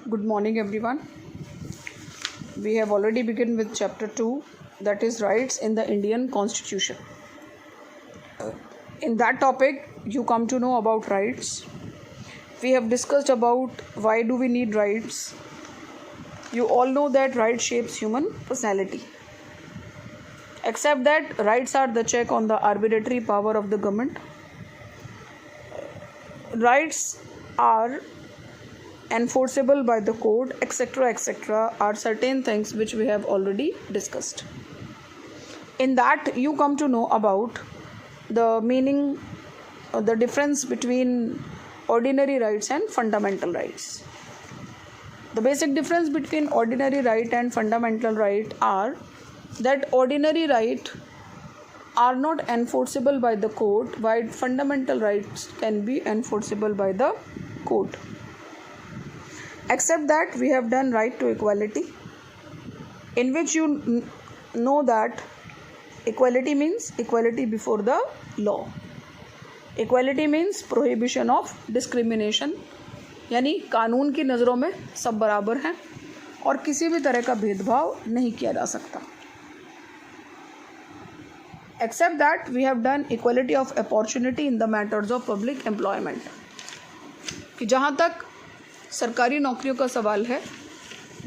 Good morning, everyone. We have already begun with chapter 2, that is rights in the Indian Constitution. In that topic, you come to know about rights. We have discussed about why do we need rights. You all know that rights shapes human personality. Except that rights are the check on the arbitrary power of the government. Rights are enforceable by the court, etc., are certain things which we have already discussed. In that, you come to know about the meaning, the difference between ordinary rights and fundamental rights. The basic difference between ordinary right and fundamental right are that ordinary right are not enforceable by the court, while fundamental rights can be enforceable by the court. Except that we have done right to equality, in which you know that equality means equality before the law. Equality means prohibition of discrimination, यानी कानून की नज़रों में सब बराबर हैं और किसी भी तरह का भेदभाव नहीं किया जा सकता. Except that we have done equality of opportunity in the matters of public employment, कि जहाँ तक सरकारी नौकरियों का सवाल है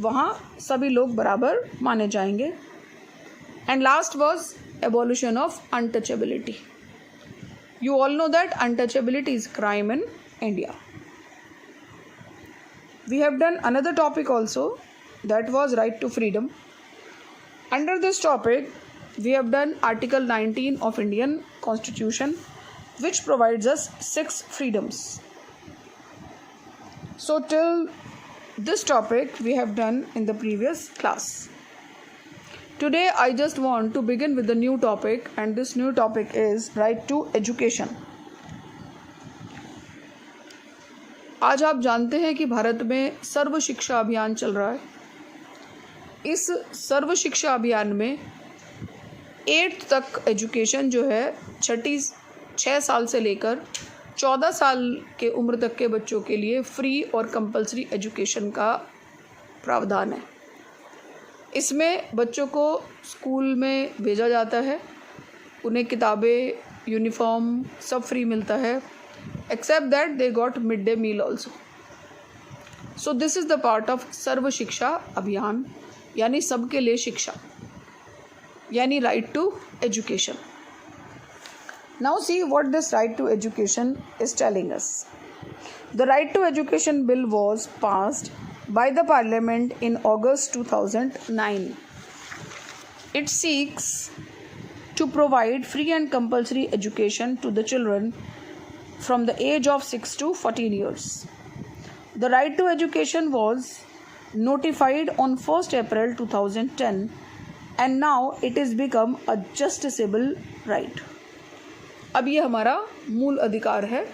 वहाँ सभी लोग बराबर माने जाएंगे. And last was abolition of untouchability. You all know that untouchability is crime in India. We have done another topic also, that was right to freedom. Under this topic we have done article 19 of Indian constitution which provides us 6 freedoms. So till this topic we have done in the previous class. Today I just want to begin with the new topic, and this new topic is right to education. आज आप जानते हैं कि भारत में सर्व शिक्षा अभियान चल रहा है. इस सर्व शिक्षा अभियान में 8th तक एजुकेशन जो है 6 साल से लेकर 14 साल के उम्र तक के बच्चों के लिए फ्री और कंपलसरी एजुकेशन का प्रावधान है. इसमें बच्चों को स्कूल में भेजा जाता है, उन्हें किताबें, यूनिफॉर्म सब फ्री मिलता है, except that they got mid day meal also. So this is the part of Sarva Shiksha Abhiyan, यानी सबके लिए शिक्षा, यानी right to education. Now see what this right to education is telling us. The right to education bill was passed by the parliament in August 2009. It seeks to provide free and compulsory education to the children from the age of 6 to 14 years. The right to education was notified on 1st April 2010 and now it has become a justiciable right. अब ये हमारा मूल अधिकार है.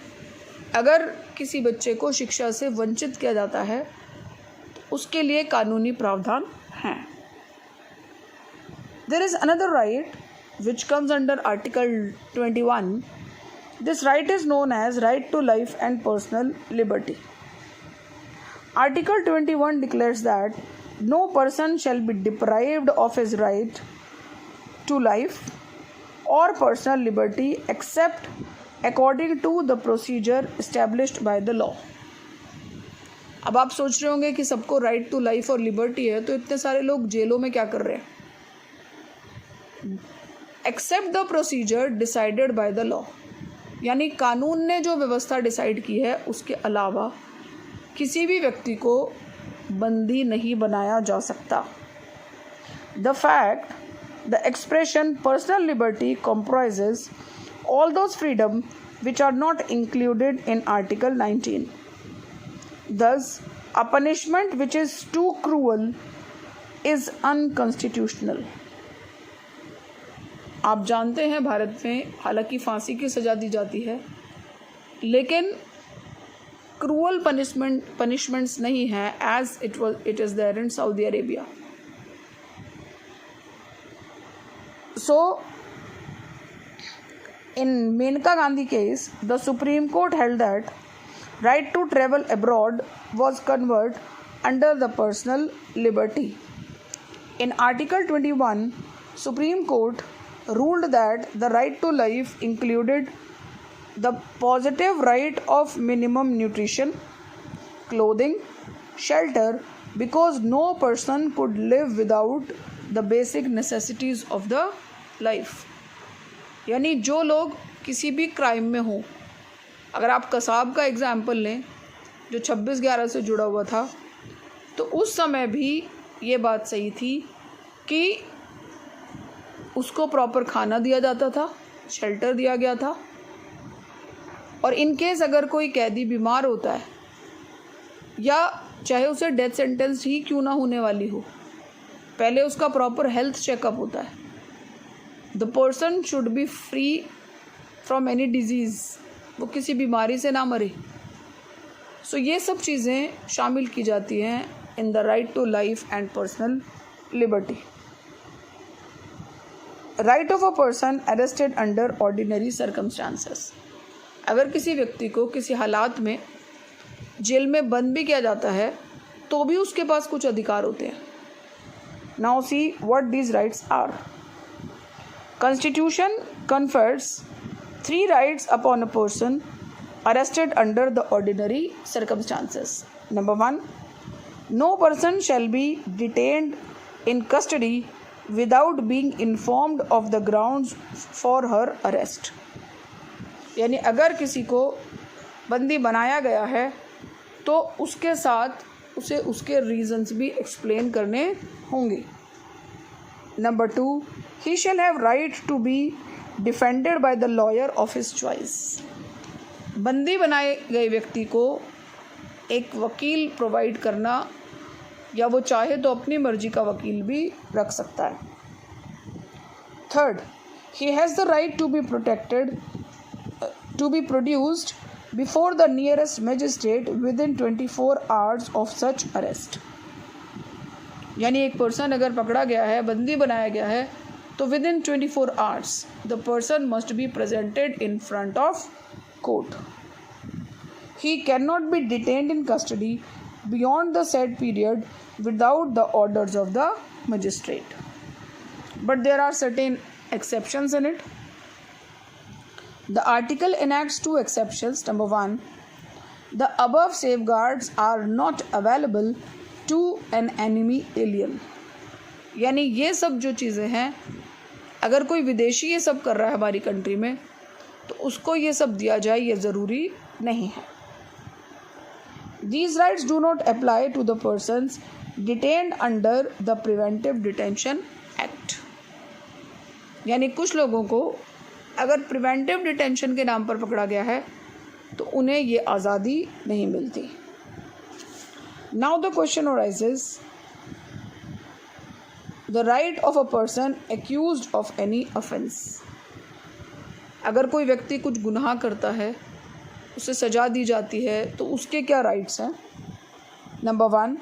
अगर किसी बच्चे को शिक्षा से वंचित किया जाता है तो उसके लिए कानूनी प्रावधान हैं. There is another right which comes under Article 21. This right is known as right to life and personal liberty. Article 21 declares that no person shall be deprived of his right to life or personal liberty except according to the procedure established by the law. अब आप सोच रहे होंगे कि सबको right to life और liberty है तो इतने सारे लोग जेलों में क्या कर रहे हैं. Except the procedure decided by the law, यानी कानून ने जो व्यवस्था डिसाइड की है उसके अलावा किसी भी व्यक्ति को बंदी नहीं बनाया जा सकता. The fact the expression personal liberty comprises all those freedom which are not included in Article 19. Thus, a punishment which is too cruel is unconstitutional. आप जानते हैं भारत में हालांकि फांसी की सज़ा दी जाती है, लेकिन क्रूअल पनिशमेंट्स नहीं है as it is there in Saudi Arabia. So, in Menka Gandhi case, the Supreme Court held that right to travel abroad was conferred under the personal liberty. In Article 21, Supreme Court ruled that the right to life included the positive right of minimum nutrition, clothing, shelter, because no person could live without the basic necessities of the life. यानी जो लोग किसी भी crime में हों, अगर आप कसाब का एग्ज़ाम्पल लें जो 26/11 से जुड़ा हुआ था, तो उस समय भी ये बात सही थी कि उसको प्रॉपर खाना दिया जाता था, शेल्टर दिया गया था, और इन केस अगर कोई कैदी बीमार होता है या चाहे उसे डेथ सेंटेंस ही क्यों ना होने वाली हो, पहले उसका प्रॉपर हेल्थ चेकअप होता है. The person should be free from any disease, वो किसी बीमारी से ना मरे. सो ये सब चीज़ें शामिल की जाती हैं in the right to life and personal liberty. Right of a person arrested under ordinary circumstances. अगर किसी व्यक्ति को किसी हालात में जेल में बंद भी किया जाता है तो भी उसके पास कुछ अधिकार होते हैं. Now see what these rights are. Constitution confers 3 rights upon a person arrested under the ordinary circumstances. Number 1, no person shall be detained in custody without being informed of the grounds for her arrest. यानी अगर किसी को बंदी बनाया गया है तो उसके साथ उसे उसके रीजंस भी एक्सप्लेन करने होंगे. Number 2, he shall have right to be defended by the lawyer of his choice. बंदी बनाए गए व्यक्ति को एक वकील प्रोवाइड करना, या वो चाहे तो अपनी मर्जी का वकील भी रख सकता है. Third, he has the right to be protected, to be produced before the nearest magistrate within 24 hours of such arrest. यानी एक पर्सन अगर पकड़ा गया है, बंदी बनाया गया है, तो within 24 hours the person must be presented in front of court. He can not be detained in custody beyond the said period without the orders of the magistrate. But there are certain exceptions in it. The article enacts 2 exceptions. Number 1, the above safeguards are not available to an enemy alien. यानी ये सब जो चीज़ें हैं, अगर कोई विदेशी ये सब कर रहा है हमारी कंट्री में, तो उसको ये सब दिया जाए ये ज़रूरी नहीं है. These rights do not apply to the persons detained under the Preventive Detention Act. यानी कुछ लोगों को अगर प्रिवेंटिव डिटेंशन के नाम पर पकड़ा गया है तो उन्हें ये आज़ादी नहीं मिलती. Now the question arises, the right of a person accused of any offense. अगर कोई व्यक्ति कुछ गुनाह करता है, उसे सज़ा दी जाती है, तो उसके क्या राइट्स हैं. Number 1,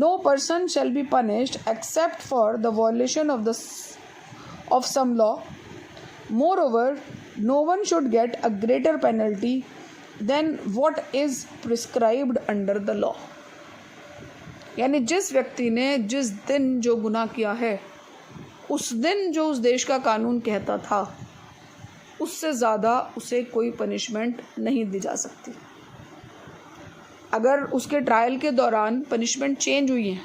no person shall be punished except for the violation of some law. Moreover, no one should get a greater penalty than what is prescribed under the law. यानी जिस व्यक्ति ने जिस दिन जो गुनाह किया है, उस दिन जो उस देश का कानून कहता था, उससे ज़्यादा उसे कोई पनिशमेंट नहीं दी जा सकती. अगर उसके ट्रायल के दौरान पनिशमेंट चेंज हुई हैं,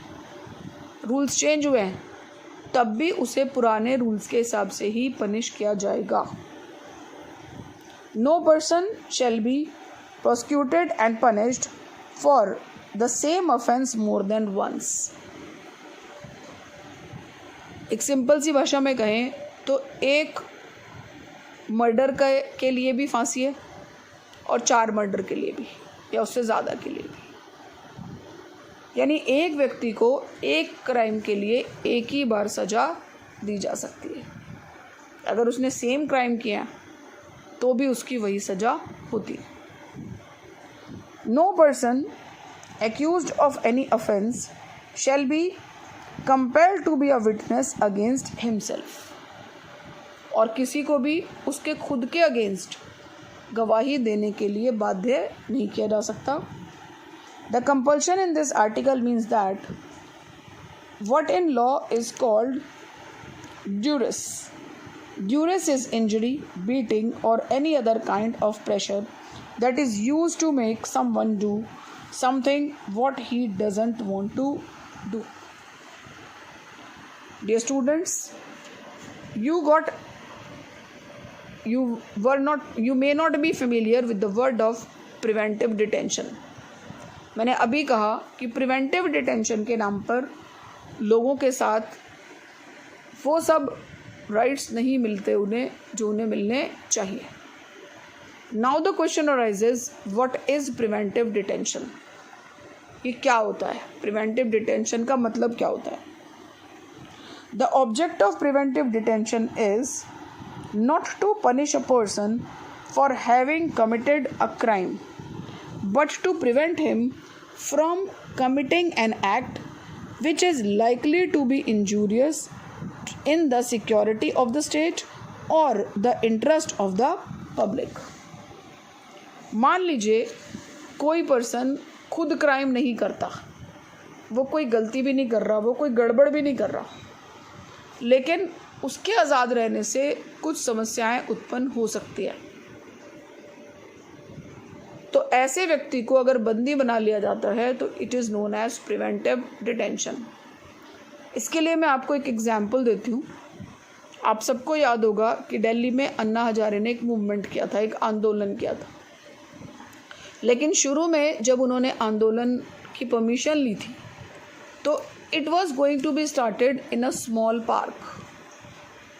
रूल्स चेंज हुए हैं, तब भी उसे पुराने रूल्स के हिसाब से ही पनिश किया जाएगा. No person shall be prosecuted and punished for the same offence more than once. एक सिंपल सी भाषा में कहें तो एक मर्डर के लिए भी फांसी है और 4 मर्डर के लिए भी, या उससे ज़्यादा के लिए भी. यानी एक व्यक्ति को एक क्राइम के लिए एक ही बार सज़ा दी जा सकती है. अगर उसने सेम क्राइम किया तो भी उसकी वही सज़ा होती है. No person accused of any offense shall be compelled to be a witness against himself. और किसी को भी उसके खुद के अगेंस्ट गवाही देने के लिए बाध्य नहीं किया जा सकता. The compulsion in this article means that what in law is called duress. Duress is injury, beating, or any other kind of pressure that is used to make someone do something what he doesn't want to do. Dear students, you may not be familiar with the word of preventive detention. मैंने अभी कहा कि preventive detention के नाम पर लोगों के साथ वो सब राइट्स नहीं मिलते उन्हें जो उन्हें मिलने चाहिए. Now the question arises, what is preventive detention? ये क्या होता है? प्रिवेंटिव डिटेंशन का मतलब क्या होता है? The object of preventive detention is not to punish a person for having committed a crime, but to prevent him from committing an act which is likely to be injurious in the security of the state or the interest of the public. मान लीजिए कोई person खुद crime नहीं करता, वो कोई गलती भी नहीं कर रहा, वो कोई गड़बड़ भी नहीं कर रहा, लेकिन उसके आज़ाद रहने से कुछ समस्याएं उत्पन्न हो सकती है. तो ऐसे व्यक्ति को अगर बंदी बना लिया जाता है तो it is known as preventive detention. इसके लिए मैं आपको एक एग्जाम्पल देती हूँ. आप सबको याद होगा कि दिल्ली में अन्ना हजारे ने एक मूवमेंट किया था, एक आंदोलन किया था. लेकिन शुरू में जब उन्होंने आंदोलन की परमिशन ली थी तो it was going to be started in a small park.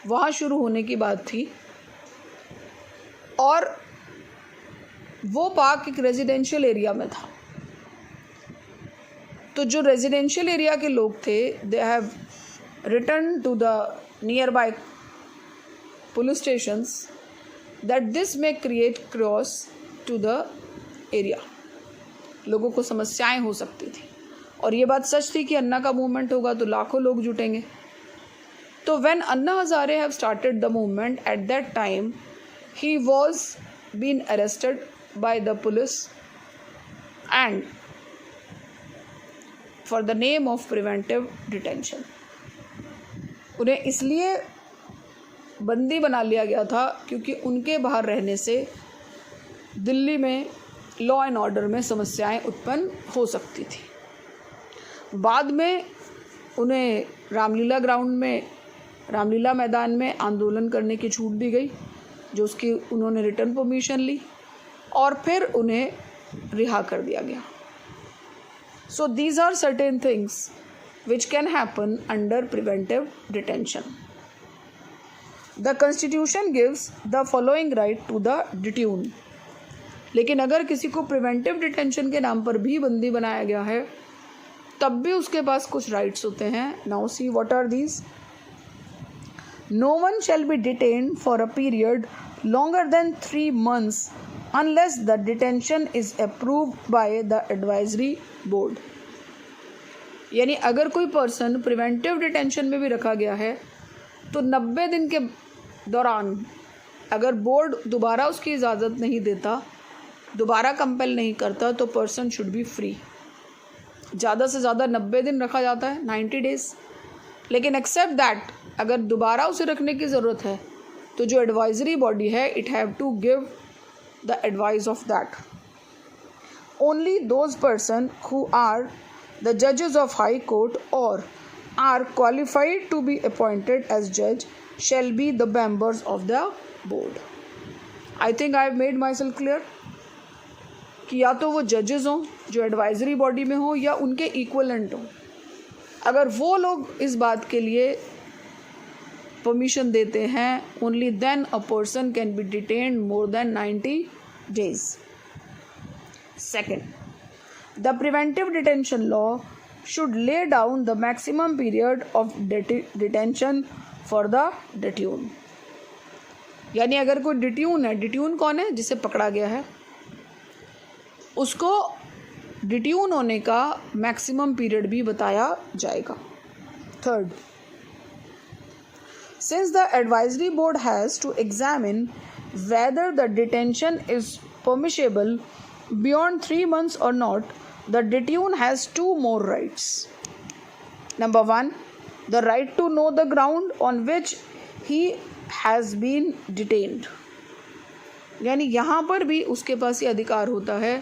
वहाँ शुरू होने की बात थी और वो पार्क एक रेजिडेंशियल एरिया में था. तो जो रेजिडेंशियल एरिया के लोग थे, they have return to the nearby police stations that this may create cross to the area. लोगों को समस्याएं हो सकती थी और ये बात सच थी कि अन्ना का मूवमेंट होगा तो लाखों लोग जुटेंगे. So when Anna Hazare have started the movement, at that time he was being arrested by the police and for the name of preventive detention. उन्हें इसलिए बंदी बना लिया गया था क्योंकि उनके बाहर रहने से दिल्ली में लॉ एंड ऑर्डर में समस्याएं उत्पन्न हो सकती थी. बाद में उन्हें रामलीला मैदान में आंदोलन करने की छूट दी गई, जो उसकी उन्होंने रिटर्न परमिशन ली और फिर उन्हें रिहा कर दिया गया. So these are certain things which can happen under preventive detention. The constitution gives the following right to the detenu. लेकिन अगर किसी को प्रिवेंटिव डिटेंशन के नाम पर भी बंदी बनाया गया है तब भी उसके पास कुछ राइट्स होते हैं. Now see what are these. No one shall be detained for a period longer than 3 months unless the detention is approved by the advisory board. यानी अगर कोई पर्सन प्रिवेंटिव डिटेंशन में भी रखा गया है तो 90 दिन के दौरान अगर बोर्ड दोबारा उसकी इजाज़त नहीं देता, दोबारा कंपेल नहीं करता, तो पर्सन शुड बी फ्री. ज़्यादा से ज़्यादा 90 दिन रखा जाता है, 90 डेज़. लेकिन एक्सेप्ट दैट अगर दोबारा उसे रखने की ज़रूरत है तो जो एडवाइजरी बॉडी है, it have to give the advice of that. Only those person who are the जजेस ऑफ हाई कोर्ट और are qualified to be appointed as जज shall be the members of the board. I think I have made myself clear कि या तो वो जजेस हों जो एडवाइजरी बॉडी में हो या उनके इक्वलेंट हों. अगर वो लोग इस बात के लिए परमिशन देते हैं, only then a person can be detained more than 90 days. Second, the preventive detention law should lay down the maximum period of detention for the detained. यानी अगर कोई डिट्यून है, डिट्यून कौन है? जिसे पकड़ा गया है, उसको डिट्यून होने का मैक्सिमम पीरियड भी बताया जाएगा. Third, since the advisory board has to examine whether the detention is permissible beyond 3 months or not, the detainee has two more rights. Number 1, the right to know the ground on which he has been detained. यानी यहाँ पर भी उसके पास ये अधिकार होता है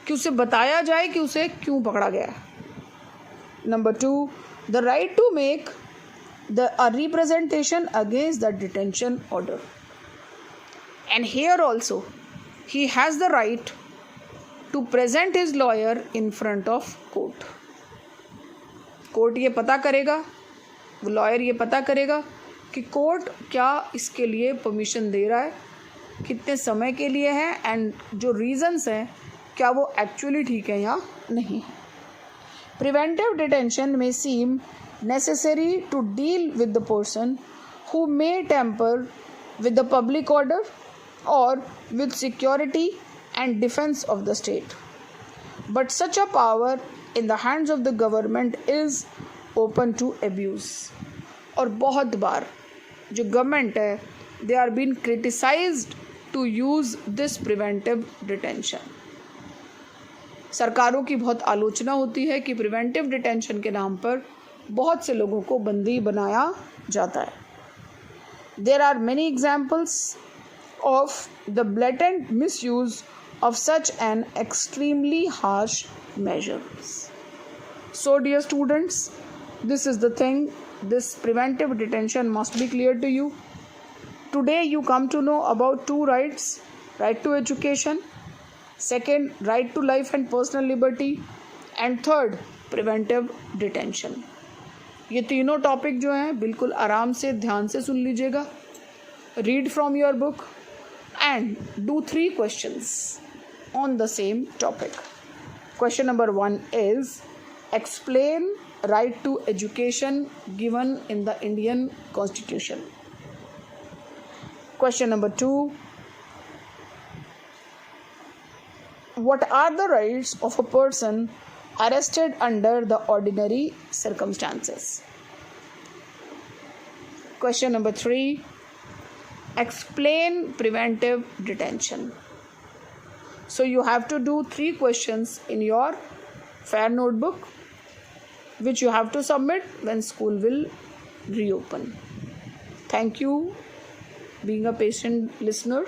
कि उसे बताया जाए कि उसे क्यों पकड़ा गया. Number 2, the right to make a representation against the detention order. And here also, he has the right to present his lawyer in front of court. Court ये पता करेगा, वो लॉयर ये पता करेगा कि कोर्ट क्या इसके लिए परमिशन दे रहा है, कितने समय के लिए है, एंड जो रीजंस हैं क्या वो एक्चुअली ठीक है या नहीं. प्रिवेंटिव डिटेंशन में सीम necessary to deal with the person who may tamper with the public order or with security and defense of the state. But such a power in the hands of the government is open to abuse. और बहुत बार जो government है they are being criticized to use this preventive detention. सरकारों की बहुत आलोचना होती है कि प्रिवेंटिव डिटेंशन के नाम पर बहुत से लोगों को बंदी बनाया जाता है. There are many examples of the blatant misuse of such an extremely harsh measure. So dear students, this is the thing, this preventive detention must be clear to you. Today you come to know about two rights, right to education, second, right to life and personal liberty, and third, preventive detention. ये तीनों topic जो हैं बिल्कुल आराम से ध्यान से सुन लीजिएगा. Read from your book and do 3 questions on the same topic. Question number 1 is explain right to education given in the Indian constitution. Question number 2, what are the rights of a person arrested under the ordinary circumstances? Question number 3, explain preventive detention. So you have to do 3 questions in your fair notebook which you have to submit when school will reopen. Thank you being a patient listener.